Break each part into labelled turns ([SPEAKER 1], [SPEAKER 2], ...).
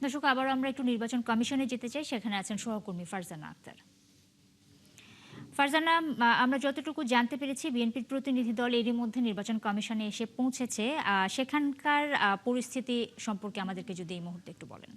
[SPEAKER 1] দর্শক, আবারও আমরা একটু নির্বাচন কমিশনে যেতে চাই। সেখানে আছেন সহকর্মী ফারজানা আক্তার। ফারজানা, আমরা যতটুকু জানতে পেরেছি বিএনপির প্রতিনিধি দল এরই মধ্যে নির্বাচন কমিশনে এসে পৌঁছেছে। সেখানকার পরিস্থিতি সম্পর্কে আমাদেরকে যদি এই মুহূর্তে একটু বলেন।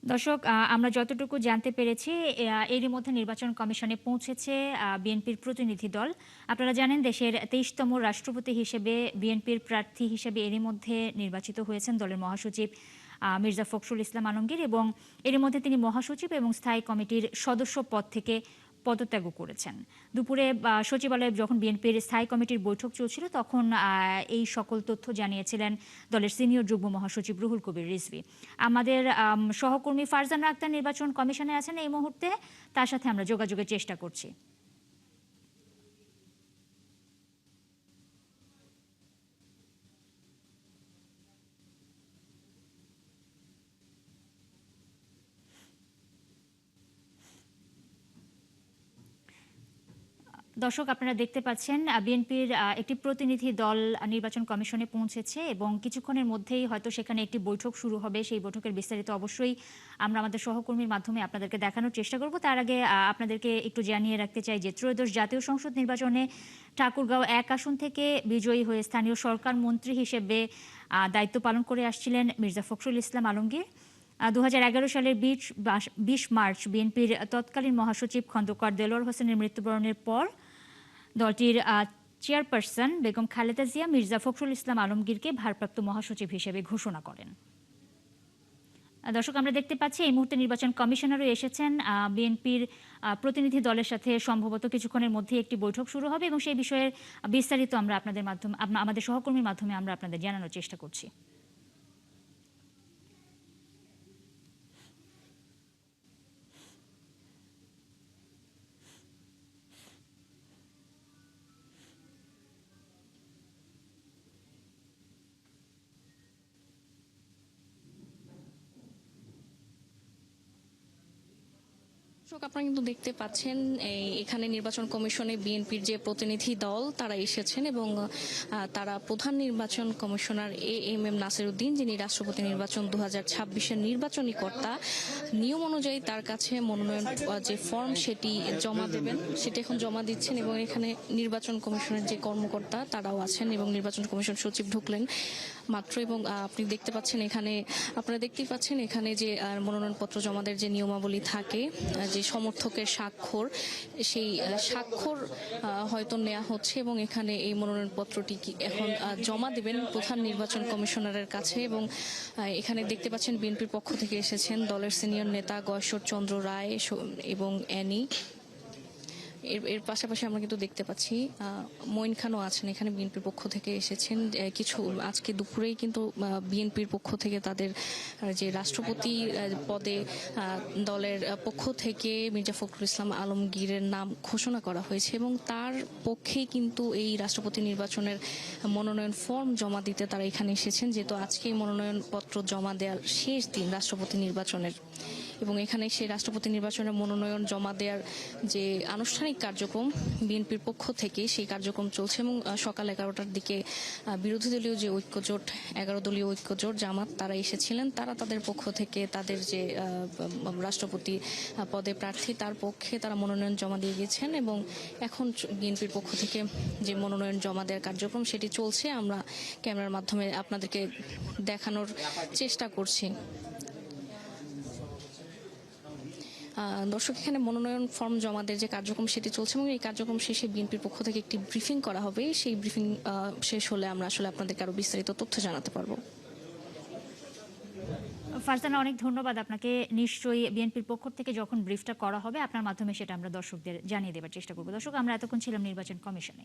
[SPEAKER 1] দর্শক, আমরা যতটুকু জানতে পেরেছি এরই মধ্যে নির্বাচন কমিশনে পৌঁছেছে বিএনপির প্রতিনিধি দল। আপনারা জানেন দেশের ২৩তম রাষ্ট্রপতি হিসেবে বিএনপির প্রার্থী হিসেবে এরই মধ্যে নির্বাচিত হয়েছেন দলের মহাসচিব মির্জা ফখরুল ইসলাম আলমগীর, এবং এরই মধ্যে তিনি মহাসচিব এবং স্থায়ী কমিটির সদস্য পদ থেকে পদত্যাগও করেছেন। দুপুরে সচিবালয়ে যখন বিএনপির স্থায়ী কমিটির বৈঠক চলছিল তখন এই সকল তথ্য জানিয়েছিলেন দলের সিনিয়র যুগ্ম মহাসচিব রুহুল কবির রিজভী। আমাদের সহকর্মী ফারজানা আক্তার নির্বাচন কমিশনে আছেন এই মুহূর্তে, তার সাথে আমরা যোগাযোগের চেষ্টা করছি। দর্শক, আপনারা দেখতে পাচ্ছেন বিএনপির একটি প্রতিনিধি দল নির্বাচন কমিশনে পৌঁছেছে এবং কিছুক্ষণের মধ্যেই হয়তো সেখানে একটি বৈঠক শুরু হবে। সেই বৈঠকের বিস্তারিত অবশ্যই আমরা আমাদের সহকর্মীর মাধ্যমে আপনাদেরকে দেখানোর চেষ্টা করব। তার আগে আপনাদেরকে একটু জানিয়ে রাখতে চাই যে ত্রয়োদশ জাতীয় সংসদ নির্বাচনে ঠাকুরগাঁও ১ আসন থেকে বিজয়ী হয়ে স্থানীয় সরকার মন্ত্রী হিসেবে দায়িত্ব পালন করে আসছিলেন মির্জা ফখরুল ইসলাম আলমগীর। ২০১১ সালের ২০ মার্চ বিএনপির তৎকালীন মহাসচিব খন্দকার দেলোয়ার হোসেনের মৃত্যুবরণের পর দলটির চেয়ারপারসন বেগম খালেদা জিয়া মির্জা ফখরুল ইসলাম আলমগীরকে ভারপ্রাপ্ত মহাসচিব হিসেবে ঘোষণা করেন। দর্শক, আমরা দেখতে পাচ্ছি এই মুহূর্তে নির্বাচন কমিশনারও এসেছেন। বিএনপির প্রতিনিধি দলের সাথে সম্ভবত কিছুক্ষণের মধ্যে একটি বৈঠক শুরু হবে এবং সেই বিষয়ে বিস্তারিত আমরা আমাদের সহকর্মীর মাধ্যমে আমরা আপনাদের জানানোর চেষ্টা করছি।
[SPEAKER 2] দর্শক, আপনারা কিন্তু দেখতে পাচ্ছেন এখানে নির্বাচন কমিশনে বিএনপির যে প্রতিনিধি দল তারা এসেছেন এবং তারা প্রধান নির্বাচন কমিশনার এএমএম নাসিরউদ্দিন, যিনি রাষ্ট্রপতি নির্বাচন ২০২৬-এর নির্বাচনী কর্তা, নিয়ম অনুযায়ী তার কাছে মনোনয়ন যে ফর্ম সেটি জমা দেবেন, সেটি এখন জমা দিচ্ছেন। এবং এখানে নির্বাচন কমিশনের যে কর্মকর্তা তারাও আছেন এবং নির্বাচন কমিশন সচিব ঢুকলেন মাত্র। এবং আপনি দেখতে পাচ্ছেন আপনারা দেখতেই পাচ্ছেন এখানে যে মনোনয়নপত্র জমাদের যে নিয়মাবলী থাকে, যে সমর্থকের স্বাক্ষর, সেই স্বাক্ষর হয়তো নেওয়া হচ্ছে এবং এখানে এই মনোনয়নপত্রটি এখন জমা দেবেন প্রধান নির্বাচন কমিশনারের কাছে। এবং এখানে দেখতে পাচ্ছেন বিএনপির পক্ষ থেকে এসেছেন দলের সিনিয়র নেতা গয়েশ্বর চন্দ্র রায় এবং অ্যানি। এর পাশাপাশি আমরা কিন্তু দেখতে পাচ্ছি মঈন খানও আছেন, এখানে বিএনপির পক্ষ থেকে এসেছেন। কিছু আজকে দুপুরেই কিন্তু বিএনপির পক্ষ থেকে তাদের যে রাষ্ট্রপতি পদে দলের পক্ষ থেকে মির্জা ফখরুল ইসলাম আলমগীরের নাম ঘোষণা করা হয়েছে এবং তার পক্ষেই কিন্তু এই রাষ্ট্রপতি নির্বাচনের মনোনয়ন ফর্ম জমা দিতে তারা এখানে এসেছেন, যেহেতু আজকে মনোনয়নপত্র জমা দেওয়ার শেষ দিন রাষ্ট্রপতি নির্বাচনের। এবং এখানে সেই রাষ্ট্রপতি নির্বাচনের মনোনয়ন জমা দেওয়ার যে আনুষ্ঠানিক কার্যক্রম বিএনপির পক্ষ থেকে, সেই কার্যক্রম চলছে। এবং সকাল 11টার দিকে বিরোধী দলীয় যে ঐক্যজোট, 11 দলীয় ঐক্যজোট জামাত, তারা এসেছিলেন। তারা তাদের পক্ষ থেকে তাদের যে রাষ্ট্রপতি পদে প্রার্থী তার পক্ষে তারা মনোনয়ন জমা দিয়ে গেছেন এবং এখন বিএনপির পক্ষ থেকে যে মনোনয়ন জমা দেওয়ার কার্যক্রম সেটি চলছে। আমরা ক্যামেরার মাধ্যমে আপনাদেরকে দেখানোর চেষ্টা করছি। দর্শক, এখানে মনোনয়ন ফর্ম জমাদের যে কার্যক্রম সেটি চলছে এবং এই কার্যক্রম শেষে বিএনপির পক্ষ থেকে একটি ব্রিফিং করা হবে। সেই ব্রিফিং শেষ হলে আমরা আসলে আপনাদেরকে আরো বিস্তারিত তথ্য জানাতে পারবো।
[SPEAKER 1] ফারজানা, অনেক ধন্যবাদ আপনাকে। নিশ্চয়ই বিএনপির পক্ষ থেকে যখন ব্রিফটা করা হবে আপনার মাধ্যমে সেটা আমরা দর্শকদের জানিয়ে দেওয়ার চেষ্টা করব। দর্শক, আমরা এতক্ষণ ছিলাম নির্বাচন কমিশনে।